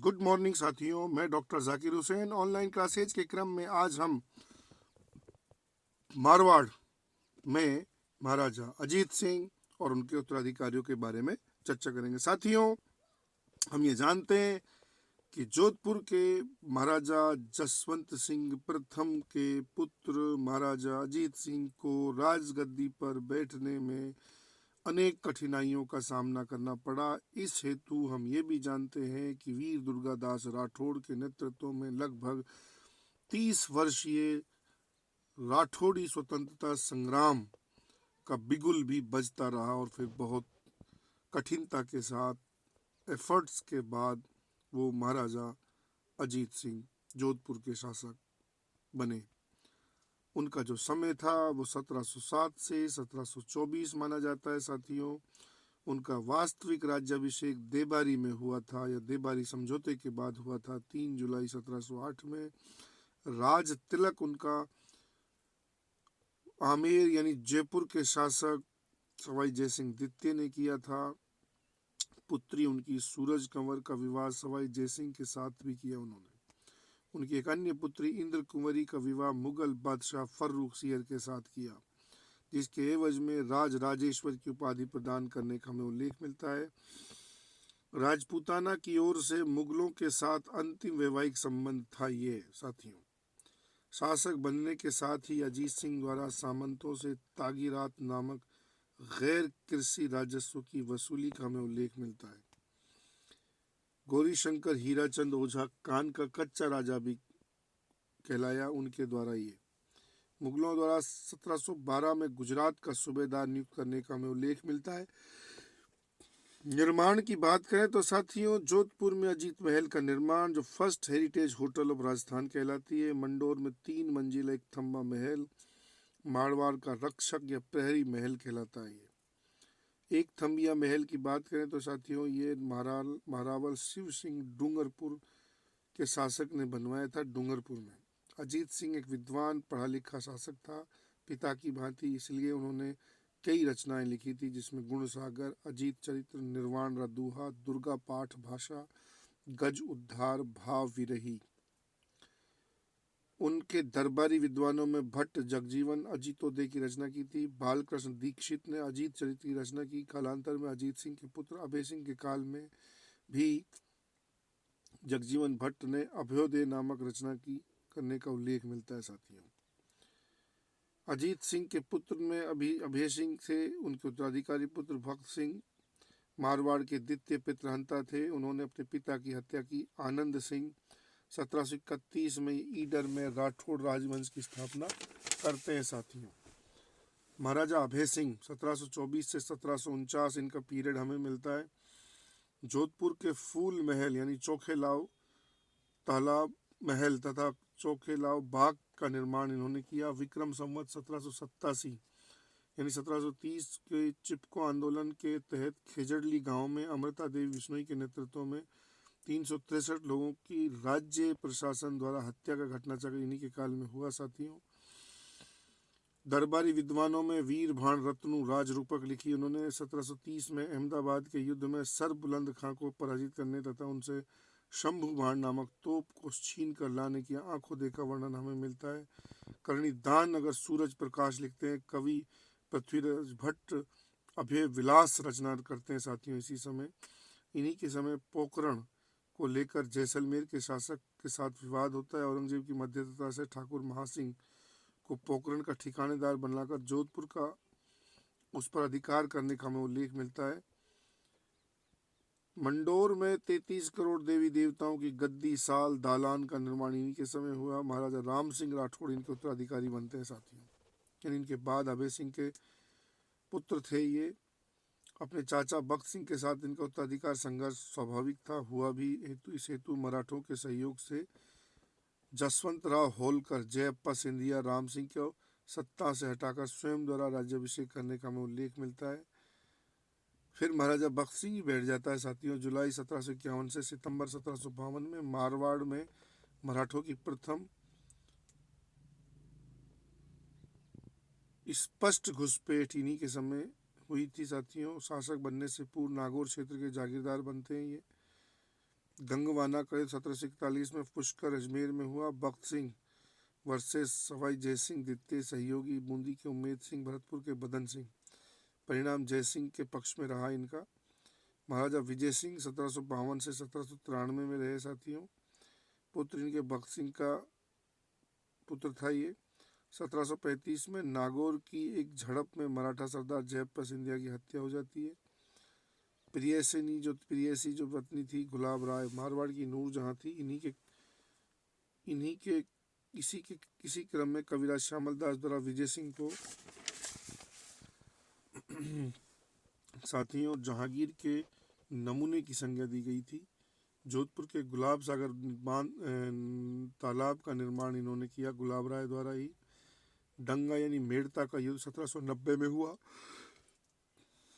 Good morning साथियों, मैं doctor Zakir Hussain. Online classes के क्रम में आज हम मारवाड़ में महाराजा अजीत सिंह और उनके उत्तराधिकारियों के बारे में चर्चा करेंगे। साथियों, हम ये जानते हैं कि जोधपुर के महाराजा जसवंत सिंह प्रथम के पुत्र महाराजा अजीत सिंह को राजगद्दी पर बैठने में अनेक कठिनाइयों का सामना करना पड़ा। इस हेतु हम ये भी जानते हैं कि वीर दुर्गादास राठौड़ के नेतृत्व में लगभग 30 वर्षीय राठौड़ी स्वतंत्रता संग्राम का बिगुल भी बजता रहा और फिर बहुत कठिनता के साथ एफर्ट्स के बाद वो महाराजा अजीत सिंह जोधपुर के शासक बने। उनका जो समय था वो 1707 से 1724 माना जाता है। साथियों, उनका वास्तविक राज्याभिषेक देबारी में हुआ था या देबारी समझौते के बाद हुआ था 3 जुलाई 1708 में। राज तिलक उनका आमेर यानी जयपुर के शासक सवाई जयसिंह द्वितीय ने किया था। पुत्री उनकी सूरज कंवर का विवाह सवाई जयसिंह के साथ भी किया उन्होंने। उनकी एक अन्य पुत्री इंद्र कुंवरी का विवाह मुगल बादशाह फर्रुख सियर के साथ किया, जिसके एवज में राज राजेश्वर की उपाधि प्रदान करने का हमें उल्लेख मिलता है। राजपूताना की ओर से मुगलों के साथ अंतिम वैवाहिक संबंध था ये। साथियों, शासक बनने के साथ ही अजीत सिंह द्वारा सामंतों से तागीरात नामक गैर कृषि राजस्व की वसूली का हमें उल्लेख मिलता है। गौरीशंकर हीराचंद ओझा कान का कच्चा राजा भी कहलाया उनके द्वारा। ये मुगलों द्वारा 1712 में गुजरात का सूबेदार नियुक्त करने का हमें उल्लेख मिलता है। निर्माण की बात करें तो साथियों, जोधपुर में अजीत महल का निर्माण, जो first heritage hotel of Rajasthan कहलाती है, मंडोर में 3 मंजिला एक थम्बा महल, मारवाड़ का रक्षक या प्रहरी महल कहलाता है। ये एक थम्बिया महल की बात करें तो साथियों, ये महारावल शिव सिंह डूंगरपुर के शासक ने बनवाया था डूंगरपुर में। अजीत सिंह एक विद्वान पढ़ा लिखा शासक था पिता की भांति, इसलिए उन्होंने कई रचनाएं लिखी थी, जिसमें गुण सागर, अजीत चरित्र, निर्वाण रदूहा, दुर्गा पाठ भाषा, गज उद्धार, भाव विरही। उनके दरबारी विद्वानों में भट्ट जगजीवन अजीतोदय की रचना की थी। बालकृष्ण दीक्षित ने अजीत चरित्र की रचना की। कालांतर में अजीत सिंह के पुत्र अभय सिंह के काल में भी जगजीवन भट्ट ने अभयोदय नामक रचना की करने का उल्लेख मिलता है। साथियों, अजीत सिंह के पुत्र में अभय सिंह से उनके उत्तराधिकारी पुत्र भक्त सिंह मारवाड़ के द्वितीय पितृहंता थे। उन्होंने अपने पिता की हत्या की। आनंद सिंह 1731 में ईडर में राठौड़ राजवंश की स्थापना करते हैं। साथियों, महाराजा अभय सिंह 1724 से 1749 इनका पीरियड हमें मिलता है। जोधपुर के फूल महल यानी चोखेलाव तालाब महल तथा चोखेलाव बाग का निर्माण इन्होंने किया। विक्रम संवत 1787 यानी 1730 के चिपको आंदोलन के तहत खेजड़ली गांव में अमृता देवी बिश्नोई के नेतृत्व में 363 लोगों की राज्य प्रशासन द्वारा हत्या का घटनाचक्र इन्हीं के काल में हुआ। साथियों, दरबारी विद्वानों में वीर भाण रत्नु राजरूपक लिखी उन्होंने। 1730 में अहमदाबाद के युद्ध में सर बुलंद खां को पराजित करने तथा उनसे शंभु भाण नामक तोप को छीन कर लाने की आंखों देखा वर्णन हमें मिलता है। करणी दान अगर सूरज प्रकाश लिखते हैं। कवि पृथ्वीराज भट्ट अभय विलास रचना करते हैं। साथियों, इसी समय इन्हीं के समय पोकरण को लेकर जैसलमेर के शासक के साथ विवाद होता है। औरंगजेब की मध्यस्थता से ठाकुर महासिंह को पोकरण का ठिकानेदार बनाकर जोधपुर का उस पर अधिकार करने का हमें उल्लेख मिलता है। मंडोर में 33 करोड़ देवी देवताओं की गद्दी साल दालान का निर्माण इन्हीं के समय हुआ। महाराजा राम सिंह राठौड़ इनके उत्तराधिकारी बनते हैं। साथियों, यानी इनके बाद अभय सिंह के पुत्र थे ये। अपने चाचा बख्त सिंह के साथ इनका उत्तराधिकार संघर्ष स्वाभाविक था, हुआ भी। इस हेतु मराठों के सहयोग से जसवंत राव होलकर, जयप्पा सिंधिया राम सिंह को सत्ता से हटाकर स्वयं द्वारा राज्याभिषेक करने का हमें उल्लेख मिलता है। फिर महाराजा बख्त सिंह ही बैठ जाता है। साथियों, जुलाई 1751 से सितंबर 1752 में मारवाड़ में मराठों की प्रथम स्पष्ट घुसपैठ इन्हीं के समय हुई थी। साथियों, शासक बनने से पूर्व नागौर क्षेत्र के जागीरदार बनते हैं ये। गंगवाना का 1741 में पुष्कर अजमेर में हुआ। बख्त सिंह वर्सेस सवाई जयसिंह द्वितीय सहयोगी, बूंदी के उम्मेद सिंह, भरतपुर के बदन सिंह। परिणाम जयसिंह के पक्ष में रहा इनका। महाराजा विजय सिंह 1752 से 1793 में रहे साथियों। पुत्र इनके बख्त सिंह का पुत्र था ये। 1735 में नागौर की एक झड़प में मराठा सरदार जयप्पा सिंधिया की हत्या हो जाती है। प्रियसी जो पत्नी थी गुलाब राय, मारवाड़ की नूर जहाँ थी, इन्हीं के किसी क्रम में कविराज श्यामल दास द्वारा विजय सिंह को साथियों जहांगीर के नमूने की संज्ञा दी गई थी। जोधपुर के गुलाब सागर तालाब का निर्माण इन्होंने किया गुलाब राय द्वारा ही। डंगा यानी मेड़ता का युद्ध 1790 में हुआ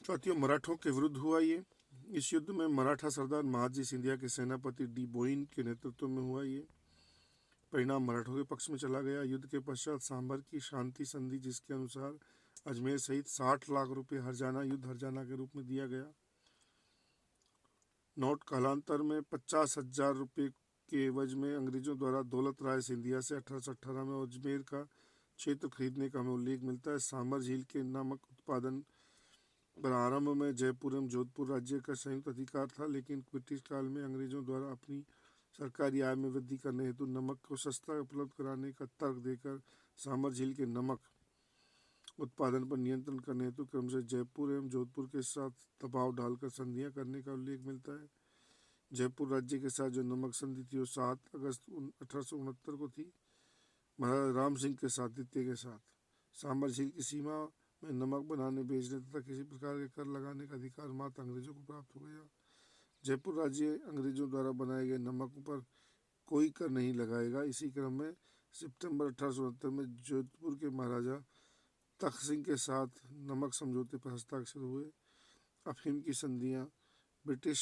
साथियों, मराठों के विरुद्ध हुआ ये। इस युद्ध में मराठा सरदार महादजी सिंधिया के सेनापति डी बोइन के नेतृत्व में हुआ ये। परिणाम मराठों के पक्ष में चला गया। युद्ध के पश्चात सांभर की शांति संधि, जिसके अनुसार अजमेर सहित 60 लाख रुपए हरजाना युद्ध हरजाना के रूप में दिया गया। नोट कालांतर में 50,000 रुपये के एवज में अंग्रेजों द्वारा दौलत राय सिंधिया से 1818 में अजमेर का क्षेत्र खरीदने का हमें उल्लेख मिलता है। सांभर झील के नमक उत्पादन पर आरंभ में जयपुर एवं जोधपुर राज्य का संयुक्त अधिकार था, लेकिन ब्रिटिश काल में अंग्रेजों द्वारा अपनी सरकारी आय में वृद्धि करने हेतु नमक को सस्ता उपलब्ध कराने का तर्क देकर सांभर झील के नमक उत्पादन पर नियंत्रण करने हेतु क्रमशः जयपुर एवं जोधपुर के साथ दबाव डालकर संधियां करने का उल्लेख मिलता है। जयपुर राज्य के साथ जो नमक संधि थी वो 7 अगस्त 1869 को थी, महाराजा राम सिंह के साथ द्वितीय के साथ। सांभर झील की सीमा में नमक बनाने, बेचने तथा किसी प्रकार के कर लगाने का अधिकार मात्र अंग्रेजों को प्राप्त हो गया। जयपुर राज्य अंग्रेजों द्वारा बनाए गए नमक पर कोई कर नहीं लगाएगा। इसी क्रम में सितंबर 1869 में जोधपुर के महाराजा तख्त सिंह के साथ नमक समझौते पर हस्ताक्षर हुए। अफीम की संधियां ब्रिटिश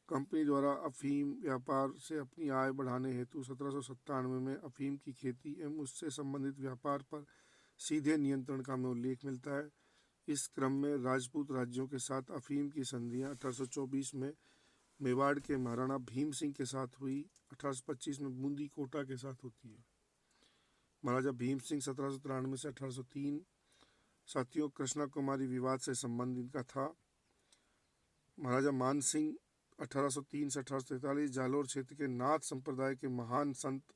कंपनी द्वारा अफीम व्यापार से अपनी आय बढ़ाने हेतु 1797 में अफीम की खेती एवं उससे संबंधित व्यापार पर सीधे नियंत्रण का हमें उल्लेख मिलता है। इस क्रम में राजपूत राज्यों के साथ अफीम की संधियां 1824 में मेवाड़ के महाराणा भीम सिंह के साथ हुई। 1825 में बूंदी कोटा के साथ होती है। महाराजा भीम सिंह 1793 से 1803 साथियों कृष्णा कुमारी विवाद से संबंधित का था। महाराजा मान सिंह 1803 से 1843 जालोर क्षेत्र के नाथ संप्रदाय के महान संत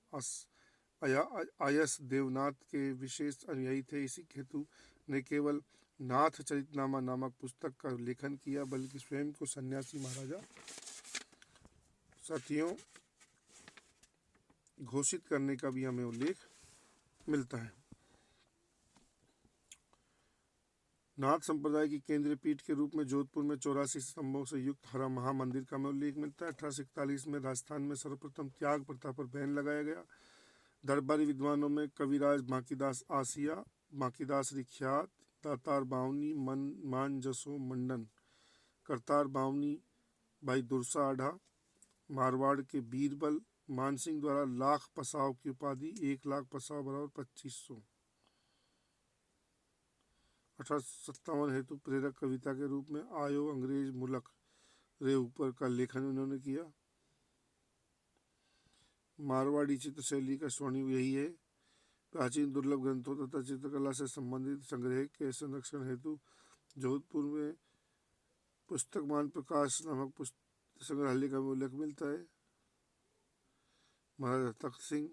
आयस देवनाथ के विशेष अनुयायी थे। इसी हेतु ने केवल नाथ चरितनामा नामक पुस्तक का लेखन किया, बल्कि स्वयं को सन्यासी महाराजा साथियों घोषित करने का भी हमें उल्लेख मिलता है। नाथ संप्रदाय की केंद्रीय पीठ के रूप में जोधपुर में 84 स्तंभों से युक्त हरा महामंदिर का हमें उल्लेख मिलता है। 1841 में राजस्थान में सर्वप्रथम त्याग प्रथा पर बैन लगाया गया। दरबारी विद्वानों में कविराज बांकीदास आसिया, बांकीदास रिख्यात, दातार बावनी, मान जसो मंडन, करतार बावनी, भाई दुरसा आढ़ा, मारवाड़ के बीरबल, मानसिंह द्वारा लाख पसाव की उपाधि 1 लाख पसाव बराबर 2500। 1857 हेतु प्रेरक कविता के रूप में आयो अंग्रेज मुल्क रे ऊपर का लेखन उन्होंने किया। मारवाड़ी चित्रशैली का स्वर्णिम यही है। प्राचीन दुर्लभ ग्रंथों तथा चित्रकला से संबंधित संग्रह के संरक्षण हेतु जोधपुर में पुस्तकमान प्रकाश नामक पुस्तक संग्रहालय का उल्लेख मिलता है। महाराजा तख्त सिंह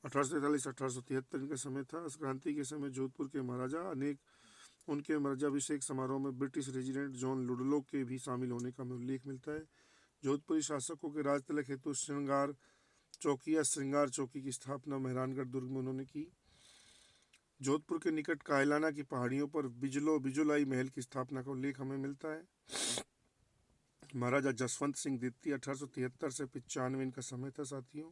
1843-1873 इनका समय था। इस क्रांति के समय जोधपुर के महाराजा अनेक उनके महाराजाभिषेक समारोह में ब्रिटिश रेजिडेंट जॉन लुडलो के भी शामिल होने का उल्लेख मिलता है। जोधपुरी शासकों के राज तिलक हेतु श्रृंगार चौकी या श्रृंगार चौकी की स्थापना मेहरानगढ़ दुर्ग में उन्होंने की। जोधपुर के निकट कायलाना की पहाड़ियों पर बिजोलाई महल की स्थापना का उल्लेख हमें मिलता है। महाराजा जसवंत सिंह द्वितीय 1873 से 95 इनका समय था साथियों।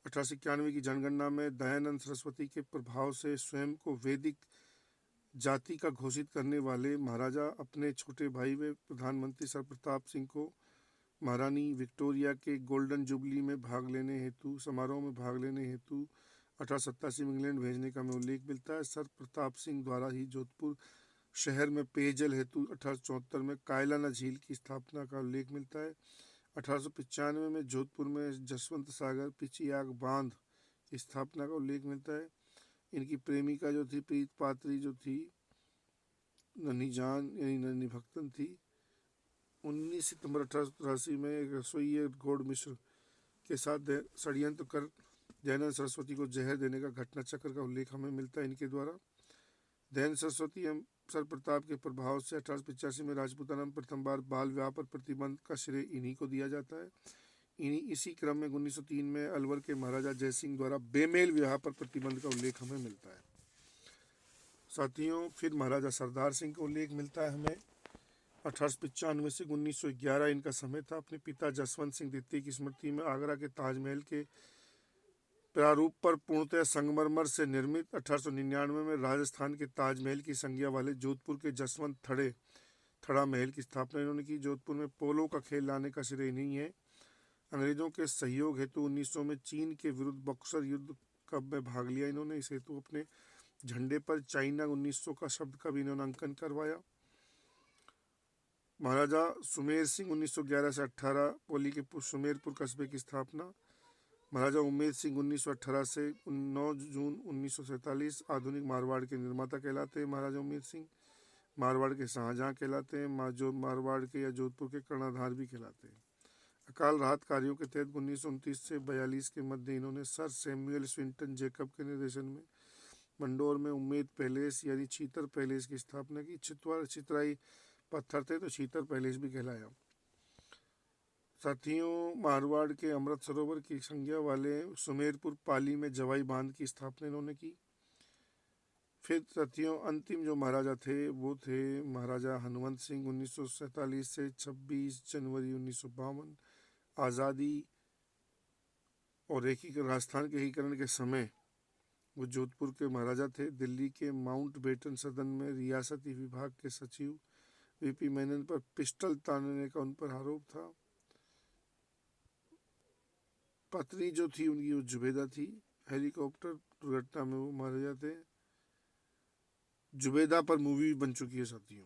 1891 की जनगणना में दयानंद सरस्वती के प्रभाव से स्वयं को वैदिक जाति का घोषित करने वाले महाराजा अपने छोटे भाई व प्रधानमंत्री सर प्रताप सिंह को महारानी विक्टोरिया के गोल्डन जुबली में समारोह में भाग लेने हेतु 1887 में इंग्लैंड भेजने का हमें उल्लेख मिलता है। सर प्रताप सिंह द्वारा ही जोधपुर शहर में पेयजल हेतु 1874 में कायलाना झील की स्थापना का उल्लेख मिलता है। 1895 में जोधपुर में जसवंत सागर पिचियाग बांध की स्थापना का उल्लेख मिलता है। इनकी प्रेमिका जो थी प्रीत पात्री जो थी नन्ही जान यानी नन्ही भक्तन थी। 19 सितंबर 1883 में एक रसोई गौड़ मिश्र के साथ षड्यंत्र कर दयानंद सरस्वती को जहर देने का घटना चक्र का उल्लेख हमें मिलता है इनके द्वारा। दयानंद सरस्वती एवं सर प्रताप के प्रभाव से 1885 में राजपूताना में प्रथम बार बाल विवाह पर प्रतिबंध का श्रेय इन्हीं को दिया जाता है। इसी क्रम में 1903 में अलवर के महाराजा जयसिंह द्वारा बेमेल विवाह पर प्रतिबंध का उल्लेख हमें मिलता है। साथियों, फिर महाराजा सरदार सिंह का उल्लेख मिलता है हमें 1895 से 1911 इनका समय था। अपने पिता जसवंत सिंह द्वितीय की स्मृति में आगरा के ताजमहल के प्रारूप पर पूर्णतः संगमरमर से निर्मित 1899 में राजस्थान के ताजमहल की संज्ञा वाले जोधपुर के जसवंत थड़ा महल की स्थापना इन्होंने की। जोधपुर में पोलो का खेल लाने का श्रेय नहीं है। अंग्रेजों के सहयोग हेतु 1900 में चीन के विरुद्ध बक्सर युद्ध कब में भाग लिया इन्होंने। इस हेतु अपने झंडे पर चाइना 1900 का शब्द का भी इन्होंने अंकन करवाया। महाराजा सुमेर सिंह 1911 से 18 पोली के सुमेरपुर कस्बे की स्थापना। महाराजा उमेद सिंह 1918 से 9 जून 1947 आधुनिक मारवाड़ के निर्माता कहलाते हैं। महाराजा उमेद सिंह मारवाड़ के शाहजहां कहलाते हैं। जो मारवाड़ के या जोधपुर के कर्णधार भी कहलाते हैं। अकाल राहत कार्यों के तहत 1929 से 42 के मध्य इन्होंने सर सैमुअल स्विंटन जेकब के निर्देशन में मंडोर में उम्मेद पैलेस यानी छीतर पैलेस की स्थापना की। चितराई पत्थर थे तो छीतर पैलेस भी कहलाया। साथियों, मारवाड़ के अमृत सरोवर की संज्ञा वाले सुमेरपुर पाली में जवाई बांध की स्थापना इन्होंने की। फिर साथियों, अंतिम जो महाराजा थे वो थे महाराजा हनुमंत सिंह 1947 से 26 जनवरी 1952। आज़ादी और राजस्थान के एकीकरण के समय वो जोधपुर के महाराजा थे। दिल्ली के माउंट बेटन सदन में रियासती विभाग के सचिव वीपी मेनन पर पिस्टल तानने का उन पर आरोप था। पत्नी जो थी उनकी वो जुबेदा थी। हेलीकॉप्टर दुर्घटना में वो मारे जाते। जुबेदा पर मूवी बन चुकी है साथियों,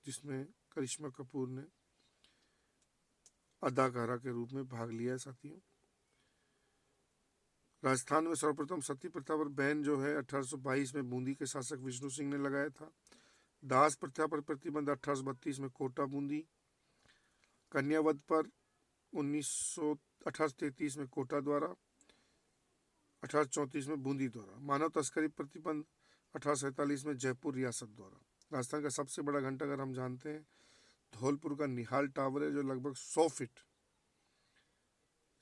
जिसमें करिश्मा कपूर ने अदाकारा के रूप में भाग लिया है। साथियों, राजस्थान में सर्वप्रथम सती प्रथा पर बैन जो है 1822 में बूंदी के शासक विष्णु सिंह ने लगाया था। दास प्रथा पर प्रतिबंध 1832 में कोटा बूंदी। कन्यावध पर 1833 में कोटा द्वारा, 1834 में बूंदी द्वारा। मानव तस्करी प्रतिबंध 1847 में जयपुर रियासत द्वारा। राजस्थान का सबसे बड़ा घंटाघर हम जानते हैं धौलपुर का निहाल टावर है, जो लगभग 100 फीट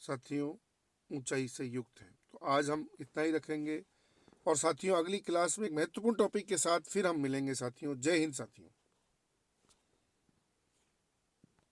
साथियों ऊंचाई से युक्त है। तो आज हम इतना ही रखेंगे और साथियों अगली क्लास में एक महत्वपूर्ण टॉपिक के साथ फिर हम मिलेंगे साथियों। जय हिंद साथियों।